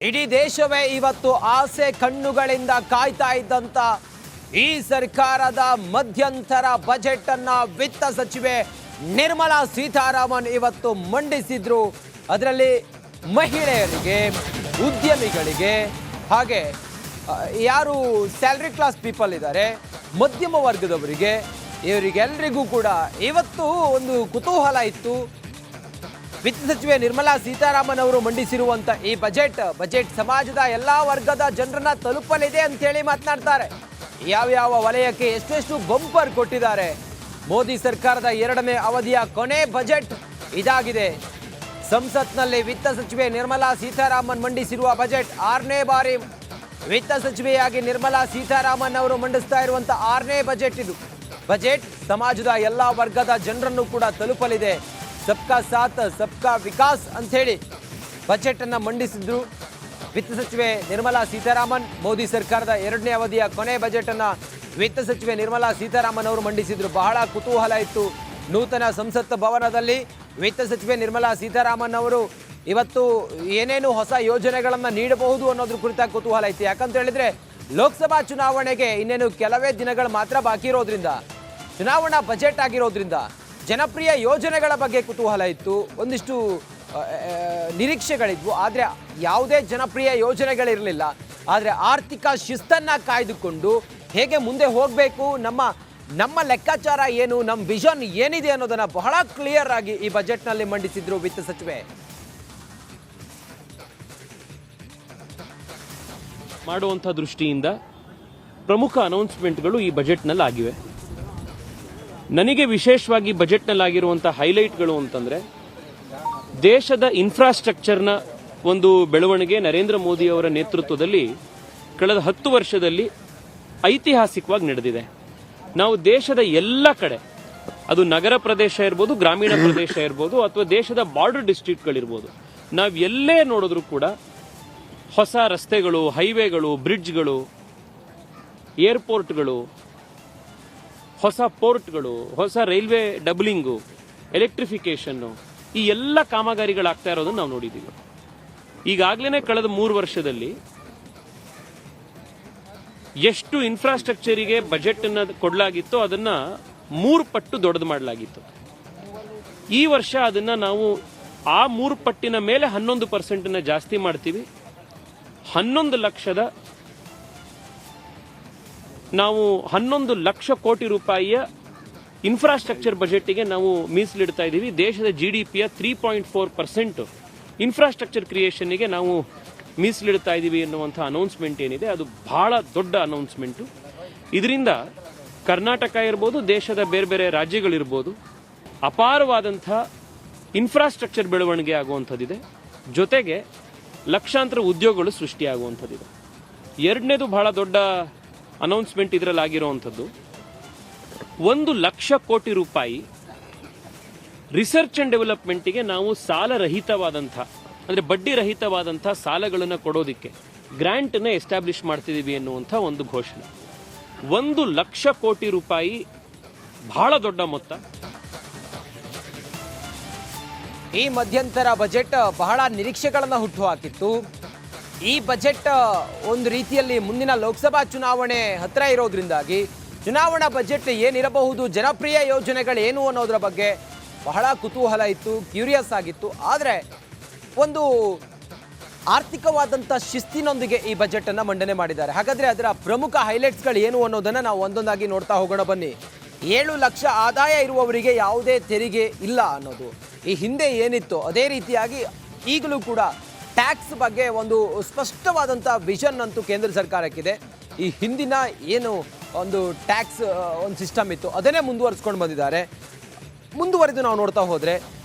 ಇಡೀ ದೇಶವೇ ಇವತ್ತು ಆಸೆ ಕಣ್ಣುಗಳಿಂದ ಕಾಯ್ತಾ ಇದ್ದಂತ ಈ ಸರ್ಕಾರದ ಮಧ್ಯಂತರ ಬಜೆಟ್ ಅನ್ನ ವಿತ್ತ ಸಚಿವೆ ನಿರ್ಮಲಾ ಸೀತಾರಾಮನ್ ಇವತ್ತು ಮಂಡಿಸಿದ್ರು. ಅದರಲ್ಲಿ ಮಹಿಳೆಯರಿಗೆ, ಉದ್ಯಮಿಗಳಿಗೆ, ಹಾಗೆ ಯಾರು ಸ್ಯಾಲರಿ ಕ್ಲಾಸ್ ಪೀಪಲ್ ಇದ್ದಾರೆ, ಮಧ್ಯಮ ವರ್ಗದವರಿಗೆ, ಇವರಿಗೆಲ್ಲರಿಗೂ ಕೂಡ ಇವತ್ತು ಒಂದು ಕುತೂಹಲ ಇತ್ತು. ವಿತ್ತ ಸಚಿವೆ ನಿರ್ಮಲಾ ಸೀತಾರಾಮನ್ ಅವರು ಮಂಡಿಸಿರುವಂತ ಈ ಬಜೆಟ್ ಸಮಾಜದ ಎಲ್ಲಾ ವರ್ಗದ ಜನರನ್ನ ತಲುಪಲಿದೆ ಅಂತ ಹೇಳಿ ಮಾತನಾಡ್ತಾರೆ. ಯಾವ ವಲಯಕ್ಕೆ ಎಷ್ಟೆಷ್ಟು ಬಂಪರ್ ಕೊಟ್ಟಿದ್ದಾರೆ. ಮೋದಿ ಸರ್ಕಾರದ 2ನೇ ಅವಧಿಯ ಕೊನೆ ಬಜೆಟ್ ಇದಾಗಿದೆ. ಸಂಸತ್ನಲ್ಲಿ ವಿತ್ತ ಸಚಿವೆ ನಿರ್ಮಲಾ ಸೀತಾರಾಮನ್ ಮಂಡಿಸಿರುವ ಬಜೆಟ್ 6ನೇ ಬಾರಿ ವಿತ್ತ ಸಚಿವೆಯಾಗಿ ನಿರ್ಮಲಾ ಸೀತಾರಾಮನ್ ಅವರು ಮಂಡಿಸ್ತಾ ಇರುವಂತ 6ನೇ ಬಜೆಟ್ ಇದು. ಬಜೆಟ್ ಸಮಾಜದ ಎಲ್ಲಾ ವರ್ಗದ ಜನರನ್ನು ಕೂಡ ತಲುಪಲಿದೆ. ಸಬ್ಕಾ ಸಾಥ್ ಸಬ್ಕಾ ವಿಕಾಸ್ ಅಂತ ಹೇಳಿ ಬಜೆಟ್ ಅನ್ನ ಮಂಡಿಸಿದ್ರು ವಿತ್ತ ಸಚಿವೆ ನಿರ್ಮಲಾ ಸೀತಾರಾಮನ್. ಮೋದಿ ಸರ್ಕಾರದ 2ನೇ ಅವಧಿಯ ಕೊನೆ ಬಜೆಟ್ ಅನ್ನ ವಿತ್ತ ಸಚಿವೆ ನಿರ್ಮಲಾ ಸೀತಾರಾಮನ್ ಅವರು ಮಂಡಿಸಿದ್ರು. ಬಹಳ ಕುತೂಹಲ ಇತ್ತು. ನೂತನ ಸಂಸತ್ ಭವನದಲ್ಲಿ ವಿತ್ತ ಸಚಿವೆ ನಿರ್ಮಲಾ ಸೀತಾರಾಮನ್ ಅವರು ಇವತ್ತು ಏನೇನು ಹೊಸ ಯೋಜನೆಗಳನ್ನ ನೀಡಬಹುದು ಅನ್ನೋದ್ರ ಕುರಿತಾಗಿ ಕುತೂಹಲ ಇತ್ತು. ಯಾಕಂತ ಹೇಳಿದ್ರೆ ಲೋಕಸಭಾ ಚುನಾವಣೆಗೆ ಇನ್ನೇನು ಕೆಲವೇ ದಿನಗಳು ಮಾತ್ರ ಬಾಕಿ ಇರೋದ್ರಿಂದ, ಚುನಾವಣಾ ಬಜೆಟ್ ಆಗಿರೋದ್ರಿಂದ ಜನಪ್ರಿಯ ಯೋಜನೆಗಳ ಬಗ್ಗೆ ಕುತೂಹಲ ಇತ್ತು. ಒಂದಿಷ್ಟು ನಿರೀಕ್ಷೆಗಳಿದ್ವು. ಆದರೆ ಯಾವುದೇ ಜನಪ್ರಿಯ ಯೋಜನೆಗಳಿರಲಿಲ್ಲ. ಆದರೆ ಆರ್ಥಿಕ ಶಿಸ್ತನ್ನು ಕಾಯ್ದುಕೊಂಡು ಹೇಗೆ ಮುಂದೆ ಹೋಗಬೇಕು, ನಮ್ಮ ಲೆಕ್ಕಾಚಾರ ಏನು, ನಮ್ಮ ವಿಷನ್ ಏನಿದೆ ಅನ್ನೋದನ್ನು ಬಹಳ ಕ್ಲಿಯರ್ ಆಗಿ ಈ ಬಜೆಟ್ನಲ್ಲಿ ಮಂಡಿಸಿದ್ರು ವಿತ್ತ ಸಚಿವೆ. ಮಾಡುವಂಥ ದೃಷ್ಟಿಯಿಂದ ಪ್ರಮುಖ ಅನೌನ್ಸ್ಮೆಂಟ್ಗಳು ಈ ಬಜೆಟ್ನಲ್ಲಿ ಆಗಿವೆ. ನನಗೆ ವಿಶೇಷವಾಗಿ ಬಜೆಟ್ನಲ್ಲಾಗಿರುವಂಥ ಹೈಲೈಟ್ಗಳು ಅಂತಂದರೆ, ದೇಶದ ಇನ್ಫ್ರಾಸ್ಟ್ರಕ್ಚರ್ನ ಒಂದು ಬೆಳವಣಿಗೆ ನರೇಂದ್ರ ಮೋದಿ ಅವರ ನೇತೃತ್ವದಲ್ಲಿ ಕಳೆದ 10 ವರ್ಷದಲ್ಲಿ ಐತಿಹಾಸಿಕವಾಗಿ ನಡೆದಿದೆ. ನಾವು ದೇಶದ ಎಲ್ಲ ಕಡೆ, ಅದು ನಗರ ಪ್ರದೇಶ ಇರ್ಬೋದು, ಗ್ರಾಮೀಣ ಪ್ರದೇಶ ಇರ್ಬೋದು, ಅಥವಾ ದೇಶದ ಬಾರ್ಡರ್ ಡಿಸ್ಟ್ರಿಕ್ಟ್ಗಳಿರ್ಬೋದು, ನಾವು ಎಲ್ಲೇ ನೋಡಿದ್ರೂ ಕೂಡ ಹೊಸ ರಸ್ತೆಗಳು, ಹೈವೇಗಳು, ಬ್ರಿಡ್ಜ್ಗಳು, ಏರ್ಪೋರ್ಟ್ಗಳು, ಹೊಸ ಪೋರ್ಟ್ಗಳು, ಹೊಸ ರೈಲ್ವೆ ಡಬ್ಲಿಂಗು, ಎಲೆಕ್ಟ್ರಿಫಿಕೇಶನ್ನು, ಈ ಎಲ್ಲ ಕಾಮಗಾರಿಗಳಾಗ್ತಾ ಇರೋದನ್ನು ನಾವು ನೋಡಿದ್ದೀವಿ. ಈಗಾಗಲೇ ಕಳೆದ 3 ವರ್ಷದಲ್ಲಿ ಎಷ್ಟು ಇನ್ಫ್ರಾಸ್ಟ್ರಕ್ಚರಿಗೆ ಬಜೆಟ್ ಅನ್ನು ಕೊಡಲಾಗಿತ್ತೋ ಅದನ್ನ 3 ಪಟ್ಟು ದೊಡ್ಡದು ಮಾಡಲಾಗಿತ್ತು. ಈ ವರ್ಷ ಅದನ್ನ ನಾವು ಆ 3 ಪಟ್ಟಿನ ಮೇಲೆ 11% ಜಾಸ್ತಿ ಮಾಡ್ತೀವಿ. 11 ಲಕ್ಷ ಕೋಟಿ ರೂಪಾಯಿಯ ಇನ್ಫ್ರಾಸ್ಟ್ರಕ್ಚರ್ ಬಜೆಟ್ಗೆ ನಾವು ಮೀಸಲಿಡ್ತಾ ಇದ್ದೀವಿ. ದೇಶದ GDPಯ 3.4% ಇನ್ಫ್ರಾಸ್ಟ್ರಕ್ಚರ್ ಕ್ರಿಯೇಷನ್ಗೆ ನಾವು ಮೀಸಲಿಡ್ತಾ ಇದ್ದೀವಿ ಎನ್ನುವಂಥ ಅನೌನ್ಸ್ಮೆಂಟ್ ಏನಿದೆ, ಅದು ಬಹಳ ದೊಡ್ಡ ಅನೌನ್ಸ್ಮೆಂಟು. ಇದರಿಂದ ಕರ್ನಾಟಕ ಇರ್ಬೋದು, ದೇಶದ ಬೇರೆ ಬೇರೆ ರಾಜ್ಯಗಳಿರ್ಬೋದು, ಅಪಾರವಾದಂಥ ಇನ್ಫ್ರಾಸ್ಟ್ರಕ್ಚರ್ ಬೆಳವಣಿಗೆ ಆಗುವಂಥದ್ದಿದೆ. ಜೊತೆಗೆ ಲಕ್ಷಾಂತರ ಉದ್ಯೋಗಗಳು ಸೃಷ್ಟಿಯಾಗುವಂಥದ್ದಿದೆ. 2ನೇದು ಬಹಳ ದೊಡ್ಡ ಅನೌನ್ಸ್ಮೆಂಟ್ ಇದರಲ್ಲಿ ಆಗಿರುವಂಥದ್ದು, 1 ಲಕ್ಷ ಕೋಟಿ ರೂಪಾಯಿ ರಿಸರ್ಚ್ ಅಂಡ್ ಡೆವಲಪ್ಮೆಂಟ್ಗೆ ನಾವು ಸಾಲರಹಿತವಾದಂಥ, ಅಂದರೆ ಬಡ್ಡಿ ರಹಿತವಾದಂಥ ಸಾಲಗಳನ್ನು ಕೊಡೋದಕ್ಕೆ ಗ್ರ್ಯಾಂಟನ್ನು ಎಸ್ಟಾಬ್ಲಿಷ್ ಮಾಡ್ತಿದ್ದೀವಿ ಎನ್ನುವಂಥ ಒಂದು ಘೋಷಣೆ. 1 ಲಕ್ಷ ಕೋಟಿ ರೂಪಾಯಿ ಬಹಳ ದೊಡ್ಡ ಮೊತ್ತ. ಈ ಮಧ್ಯಂತರ ಬಜೆಟ್ ಬಹಳ ನಿರೀಕ್ಷೆಗಳನ್ನು ಹುಟ್ಟುಹಾಕಿತ್ತು. ಈ ಬಜೆಟ್ ಒಂದು ರೀತಿಯಲ್ಲಿ ಮುಂದಿನ ಲೋಕಸಭಾ ಚುನಾವಣೆ ಹತ್ತಿರ ಇರೋದ್ರಿಂದಾಗಿ ಚುನಾವಣಾ ಬಜೆಟ್ ಏನಿರಬಹುದು, ಜನಪ್ರಿಯ ಯೋಜನೆಗಳೇನು ಅನ್ನೋದ್ರ ಬಗ್ಗೆ ಬಹಳ ಕುತೂಹಲ ಇತ್ತು, ಕ್ಯೂರಿಯಸ್ ಆಗಿತ್ತು. ಆದರೆ ಒಂದು ಆರ್ಥಿಕವಾದಂಥ ಶಿಸ್ತಿನೊಂದಿಗೆ ಈ ಬಜೆಟ್ ಅನ್ನು ಮಂಡನೆ ಮಾಡಿದ್ದಾರೆ. ಹಾಗಾದರೆ ಅದರ ಪ್ರಮುಖ ಹೈಲೈಟ್ಸ್ಗಳು ಏನು ಅನ್ನೋದನ್ನು ನಾವು ಒಂದೊಂದಾಗಿ ನೋಡ್ತಾ ಹೋಗೋಣ ಬನ್ನಿ. 7 ಲಕ್ಷ ಆದಾಯ ಇರುವವರಿಗೆ ಯಾವುದೇ ತೆರಿಗೆ ಇಲ್ಲ ಅನ್ನೋದು ಈ ಹಿಂದೆ ಏನಿತ್ತು, ಅದೇ ರೀತಿಯಾಗಿ ಈಗಲೂ ಕೂಡ ಟ್ಯಾಕ್ಸ್ ಬಗ್ಗೆ ಒಂದು ಸ್ಪಷ್ಟವಾದಂಥ ವಿಷನ್ ಅಂತೂ ಕೇಂದ್ರ ಸರ್ಕಾರಕ್ಕಿದೆ. ಈ ಹಿಂದಿನ ಏನು ಒಂದು ಟ್ಯಾಕ್ಸ್ ಒಂದು ಸಿಸ್ಟಮ್ ಇತ್ತು ಅದನ್ನೇ ಮುಂದುವರಿಸ್ಕೊಂಡು ಬಂದಿದ್ದಾರೆ. ಮುಂದುವರೆದು ನಾವು ನೋಡ್ತಾ ಹೋದರೆ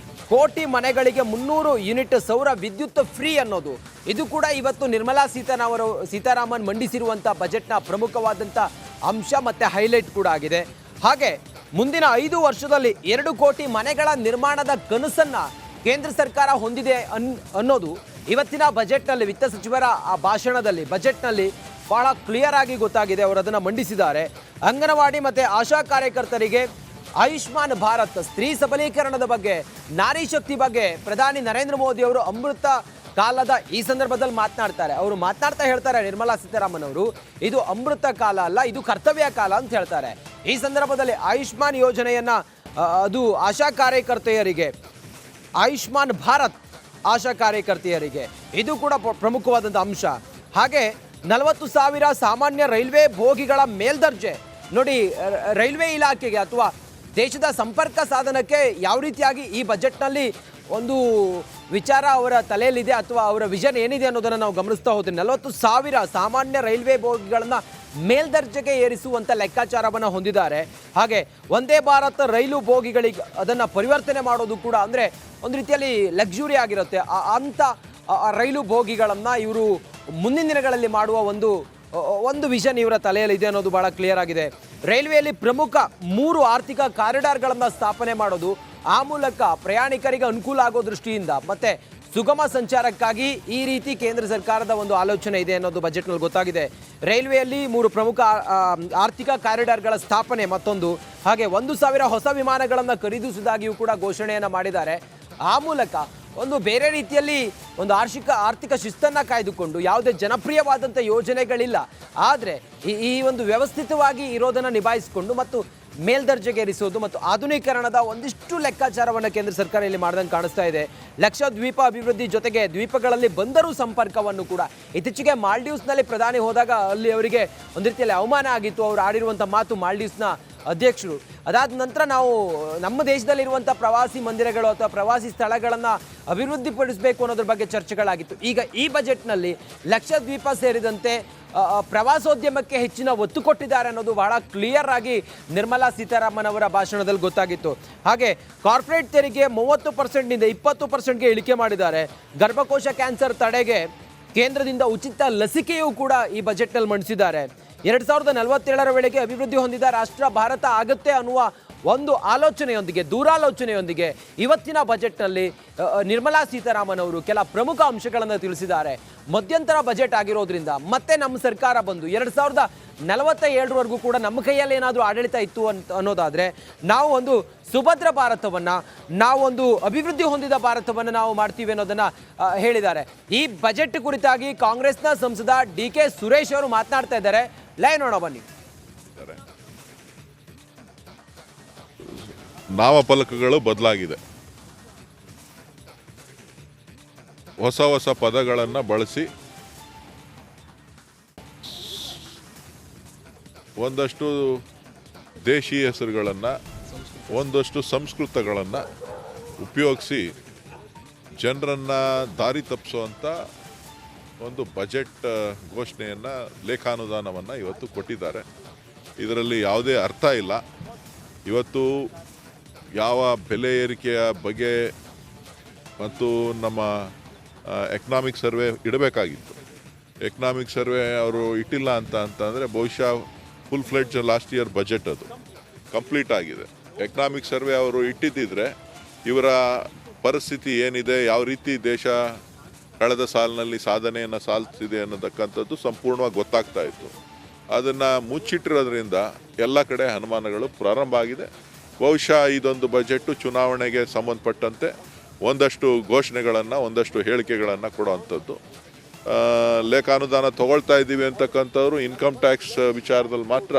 ಕೋಟಿ ಮನೆಗಳಿಗೆ 300 ಯೂನಿಟ್ ಸೌರ ವಿದ್ಯುತ್ ಫ್ರೀ ಅನ್ನೋದು, ಇದು ಕೂಡ ಇವತ್ತು ನಿರ್ಮಲಾ ಸೀತಾರಾಮನ್ ಮಂಡಿಸಿರುವಂಥ ಬಜೆಟ್ನ ಪ್ರಮುಖವಾದಂಥ ಅಂಶ ಮತ್ತು ಹೈಲೈಟ್ ಕೂಡ ಆಗಿದೆ. ಹಾಗೆ ಮುಂದಿನ 5 ವರ್ಷದಲ್ಲಿ 2 ಕೋಟಿ ಮನೆಗಳ ನಿರ್ಮಾಣದ ಕನಸನ್ನು ಕೇಂದ್ರ ಸರ್ಕಾರ ಹೊಂದಿದೆ ಅನ್ನೋದು ಇವತ್ತಿನ ಬಜೆಟ್ನಲ್ಲಿ, ವಿತ್ತ ಸಚಿವರ ಆ ಭಾಷಣದಲ್ಲಿ, ಬಜೆಟ್ನಲ್ಲಿ ಬಹಳ ಕ್ಲಿಯರ್ ಆಗಿ ಗೊತ್ತಾಗಿದೆ. ಅವರು ಅದನ್ನು ಮಂಡಿಸಿದ್ದಾರೆ. ಅಂಗನವಾಡಿ ಮತ್ತು ಆಶಾ ಕಾರ್ಯಕರ್ತರಿಗೆ ಆಯುಷ್ಮಾನ್ ಭಾರತ್, ಸ್ತ್ರೀ ಸಬಲೀಕರಣದ ಬಗ್ಗೆ, ನಾರಿ ಶಕ್ತಿ ಬಗ್ಗೆ ಪ್ರಧಾನಿ ನರೇಂದ್ರ ಮೋದಿ ಅವರು ಅಮೃತ ಕಾಲದ ಈ ಸಂದರ್ಭದಲ್ಲಿ ಮಾತನಾಡ್ತಾರೆ. ಅವರು ಮಾತನಾಡ್ತಾ ಹೇಳ್ತಾರೆ ನಿರ್ಮಲಾ ಸೀತಾರಾಮನ್ ಅವರು, ಇದು ಅಮೃತ ಕಾಲ ಅಲ್ಲ, ಇದು ಕರ್ತವ್ಯ ಕಾಲ ಅಂತ ಹೇಳ್ತಾರೆ. ಈ ಸಂದರ್ಭದಲ್ಲಿ ಆಯುಷ್ಮಾನ್ ಯೋಜನೆಯನ್ನ ಅದು ಆಶಾ ಕಾರ್ಯಕರ್ತೆಯರಿಗೆ, ಆಯುಷ್ಮಾನ್ ಭಾರತ್ ಆಶಾ ಕಾರ್ಯಕರ್ತೆಯರಿಗೆ ಇದು ಕೂಡ ಪ್ರಮುಖವಾದಂಥ ಅಂಶ. ಹಾಗೆ 40,000 ಸಾಮಾನ್ಯ ರೈಲ್ವೆ ಬೋಗಿಗಳ ಮೇಲ್ದರ್ಜೆ ನೋಡಿ. ರೈಲ್ವೆ ಇಲಾಖೆಗೆ ಅಥವಾ ದೇಶದ ಸಂಪರ್ಕ ಸಾಧನಕ್ಕೆ ಯಾವ ರೀತಿಯಾಗಿ ಈ ಬಜೆಟ್ನಲ್ಲಿ ಒಂದು ವಿಚಾರ ಅವರ ತಲೆಯಲ್ಲಿದೆ ಅಥವಾ ಅವರ ವಿಷನ್ ಏನಿದೆ ಅನ್ನೋದನ್ನು ನಾವು ಗಮನಿಸ್ತಾ ಹೋಗ್ತೀವಿ. 40,000 ಸಾಮಾನ್ಯ ರೈಲ್ವೆ ಬೋಗಿಗಳನ್ನು ಮೇಲ್ದರ್ಜೆಗೆ ಏರಿಸುವಂಥ ಲೆಕ್ಕಾಚಾರವನ್ನು ಹೊಂದಿದ್ದಾರೆ. ಹಾಗೆ ವಂದೇ ಭಾರತ್ ರೈಲು ಬೋಗಿಗಳಿಗೆ ಅದನ್ನು ಪರಿವರ್ತನೆ ಮಾಡೋದು ಕೂಡ ಅಂದರೆ ಒಂದು ರೀತಿಯಲ್ಲಿ ಲಕ್ಸುರಿ ಆಗಿರುತ್ತೆ. ಅಂಥ ರೈಲು ಬೋಗಿಗಳನ್ನು ಇವರು ಮುಂದಿನ ದಿನಗಳಲ್ಲಿ ಮಾಡುವ ಒಂದು ವಿಷನ್ ಇವರ ತಲೆಯಲ್ಲಿದೆ ಅನ್ನೋದು ಭಾಳ ಕ್ಲಿಯರ್ ಆಗಿದೆ. ರೈಲ್ವೆಯಲ್ಲಿ ಪ್ರಮುಖ 3 ಆರ್ಥಿಕ ಕಾರಿಡಾರ್ಗಳನ್ನು ಸ್ಥಾಪನೆ ಮಾಡೋದು, ಆ ಮೂಲಕ ಪ್ರಯಾಣಿಕರಿಗೆ ಅನುಕೂಲ ಆಗೋ ದೃಷ್ಟಿಯಿಂದ ಮತ್ತೆ ಸುಗಮ ಸಂಚಾರಕ್ಕಾಗಿ ಈ ರೀತಿ ಕೇಂದ್ರ ಸರ್ಕಾರದ ಒಂದು ಆಲೋಚನೆ ಇದೆ ಅನ್ನೋದು ಬಜೆಟ್ನಲ್ಲಿ ಗೊತ್ತಾಗಿದೆ. ರೈಲ್ವೆಯಲ್ಲಿ 3 ಪ್ರಮುಖ ಆರ್ಥಿಕ ಕಾರಿಡಾರ್ಗಳ ಸ್ಥಾಪನೆ ಮತ್ತೊಂದು, ಹಾಗೆ 1,000 ಹೊಸ ವಿಮಾನಗಳನ್ನು ಖರೀದಿಸುವುದಾಗಿಯೂ ಕೂಡ ಘೋಷಣೆಯನ್ನು ಮಾಡಿದ್ದಾರೆ. ಆ ಮೂಲಕ ಒಂದು ಬೇರೆ ರೀತಿಯಲ್ಲಿ ಒಂದು ಆರ್ಥಿಕ ಶಿಸ್ತನ್ನು ಕಾಯ್ದುಕೊಂಡು ಯಾವುದೇ ಜನಪ್ರಿಯವಾದಂಥ ಯೋಜನೆಗಳಿಲ್ಲ, ಆದರೆ ಈ ಒಂದು ವ್ಯವಸ್ಥಿತವಾಗಿ ಇರೋದನ್ನು ನಿಭಾಯಿಸಿಕೊಂಡು ಮತ್ತು ಮೇಲ್ದರ್ಜೆಗೇರಿಸೋದು ಮತ್ತು ಆಧುನೀಕರಣದ ಒಂದಿಷ್ಟು ಲೆಕ್ಕಾಚಾರವನ್ನು ಕೇಂದ್ರ ಸರ್ಕಾರ ಇಲ್ಲಿ ಮಾಡ್ದಂಗೆ ಕಾಣಿಸ್ತಾ ಇದೆ. ಲಕ್ಷದ್ವೀಪ ಅಭಿವೃದ್ಧಿ ಜೊತೆಗೆ ದ್ವೀಪಗಳಲ್ಲಿ ಬಂದರು ಸಂಪರ್ಕವನ್ನು ಕೂಡ ಇತ್ತೀಚೆಗೆ ಮಾಲ್ಡೀವ್ಸ್ನಲ್ಲಿ ಪ್ರಧಾನಿ ಹೋದಾಗ ಅಲ್ಲಿ ಅವರಿಗೆ ಒಂದು ರೀತಿಯಲ್ಲಿ ಅವಮಾನ ಆಗಿತ್ತು. ಅವರು ಆಡಿರುವಂಥ ಮಾತು ಮಾಲ್ಡೀವ್ಸ್ನ ಅಧ್ಯಕ್ಷರು. ಅದಾದ ನಂತರ ನಾವು ನಮ್ಮ ದೇಶದಲ್ಲಿರುವಂಥ ಪ್ರವಾಸಿ ಮಂದಿರಗಳು ಅಥವಾ ಪ್ರವಾಸಿ ಸ್ಥಳಗಳನ್ನು ಅಭಿವೃದ್ಧಿಪಡಿಸಬೇಕು ಅನ್ನೋದ್ರ ಬಗ್ಗೆ ಚರ್ಚೆಗಳಾಗಿತ್ತು. ಈಗ ಈ ಬಜೆಟ್ನಲ್ಲಿ ಲಕ್ಷದ್ವೀಪ ಸೇರಿದಂತೆ ಪ್ರವಾಸೋದ್ಯಮಕ್ಕೆ ಹೆಚ್ಚಿನ ಒತ್ತು ಕೊಟ್ಟಿದ್ದಾರೆ ಅನ್ನೋದು ಬಹಳ ಕ್ಲಿಯರ್ ಆಗಿ ನಿರ್ಮಲಾ ಸೀತಾರಾಮನ್ ಅವರ ಭಾಷಣದಲ್ಲಿ ಗೊತ್ತಾಗಿತ್ತು. ಹಾಗೆ ಕಾರ್ಪೊರೇಟ್ ತೆರಿಗೆ 30%ನಿಂದ 20%ಗೆ ಇಳಿಕೆ ಮಾಡಿದ್ದಾರೆ. ಗರ್ಭಕೋಶ ಕ್ಯಾನ್ಸರ್ ತಡೆಗೆ ಕೇಂದ್ರದಿಂದ ಉಚಿತ ಲಸಿಕೆಯೂ ಕೂಡ ಈ ಬಜೆಟ್ನಲ್ಲಿ ಮಂಡಿಸಿದ್ದಾರೆ. 2047ರ ವೇಳೆಗೆ ಅಭಿವೃದ್ಧಿ ಹೊಂದಿದ ರಾಷ್ಟ್ರ ಭಾರತ ಆಗುತ್ತೆ ಅನ್ನುವ ಒಂದು ಆಲೋಚನೆಯೊಂದಿಗೆ, ದೂರಾಲೋಚನೆಯೊಂದಿಗೆ ಇವತ್ತಿನ ಬಜೆಟ್ನಲ್ಲಿ ನಿರ್ಮಲಾ ಸೀತಾರಾಮನ್ ಅವರು ಕೆಲ ಪ್ರಮುಖ ಅಂಶಗಳನ್ನು ತಿಳಿಸಿದ್ದಾರೆ. ಮಧ್ಯಂತರ ಬಜೆಟ್ ಆಗಿರೋದ್ರಿಂದ ಮತ್ತೆ ನಮ್ಮ ಸರ್ಕಾರ ಬಂದು 2047ರವರೆಗೂ ಕೂಡ ನಮ್ಮ ಕೈಯಲ್ಲಿ ಏನಾದರೂ ಆಡಳಿತ ಇತ್ತು ಅನ್ನೋದಾದರೆ ನಾವು ಒಂದು ಸುಭದ್ರ ಭಾರತವನ್ನು, ನಾವೊಂದು ಅಭಿವೃದ್ಧಿ ಹೊಂದಿದ ಭಾರತವನ್ನು ನಾವು ಮಾಡ್ತೀವಿ ಅನ್ನೋದನ್ನು ಹೇಳಿದ್ದಾರೆ. ಈ ಬಜೆಟ್ ಕುರಿತಾಗಿ ಕಾಂಗ್ರೆಸ್ನ ಸಂಸದ DK ಸುರೇಶ್ ಅವರು ಮಾತನಾಡ್ತಾ ಇದ್ದಾರೆ. ಲೈ ನೋಡೋ ಬನ್ನಿ. ನಾಮಫಲಕಗಳು ಬದಲಾಗಿದೆ. ಹೊಸ ಪದಗಳನ್ನು ಬಳಸಿ ಒಂದಷ್ಟು ದೇಶಿ ಹೆಸರುಗಳನ್ನು, ಒಂದಷ್ಟು ಸಂಸ್ಕೃತಗಳನ್ನು ಉಪಯೋಗಿಸಿ ಜನರನ್ನು ದಾರಿ ತಪ್ಪಿಸುವಂಥ ಒಂದು ಬಜೆಟ್ ಘೋಷಣೆಯನ್ನು, ಲೇಖಾನುದಾನವನ್ನು ಇವತ್ತು ಕೊಟ್ಟಿದ್ದಾರೆ. ಇದರಲ್ಲಿ ಯಾವುದೇ ಅರ್ಥ ಇಲ್ಲ. ಇವತ್ತು ಯಾವ ಬೆಲೆ ಏರಿಕೆಯ ಬಗ್ಗೆ ಮತ್ತು ನಮ್ಮ ಎಕನಾಮಿಕ್ ಸರ್ವೆ ಇಡಬೇಕಾಗಿತ್ತು. ಎಕನಾಮಿಕ್ ಸರ್ವೆ ಅವರು ಇಟ್ಟಿಲ್ಲ ಅಂತಂದರೆ ಬಹುಶಃ full fledge last year budget ಅದು ಕಂಪ್ಲೀಟ್ ಆಗಿದೆ. ಎಕನಾಮಿಕ್ ಸರ್ವೆ ಅವರು ಇಟ್ಟಿದ್ದಿದ್ರೆ ಇವರ ಪರಿಸ್ಥಿತಿ ಏನಿದೆ, ಯಾವ ರೀತಿ ದೇಶ ಕಳೆದ ಸಾಲಿನಲ್ಲಿ ಸಾಧನೆಯನ್ನು ಸಾಧಿಸಿದೆ ಅನ್ನೋದಕ್ಕಂಥದ್ದು ಸಂಪೂರ್ಣವಾಗಿ ಗೊತ್ತಾಗ್ತಾ ಇತ್ತು. ಅದನ್ನು ಮುಚ್ಚಿಟ್ಟಿರೋದ್ರಿಂದ ಎಲ್ಲ ಕಡೆ ಅನುಮಾನಗಳು ಪ್ರಾರಂಭ ಆಗಿದೆ. ಬಹುಶಃ ಇದೊಂದು ಬಜೆಟ್ಟು ಚುನಾವಣೆಗೆ ಸಂಬಂಧಪಟ್ಟಂತೆ ಒಂದಷ್ಟು ಘೋಷಣೆಗಳನ್ನು, ಒಂದಷ್ಟು ಹೇಳಿಕೆಗಳನ್ನು ಕೊಡುವಂಥದ್ದು. ಲೇಖಾನುದಾನ ತೊಗೊಳ್ತಾ ಇದ್ದೀವಿ ಅಂತಕ್ಕಂಥವ್ರು ಇನ್ಕಮ್ ಟ್ಯಾಕ್ಸ್ ವಿಚಾರದಲ್ಲಿ ಮಾತ್ರ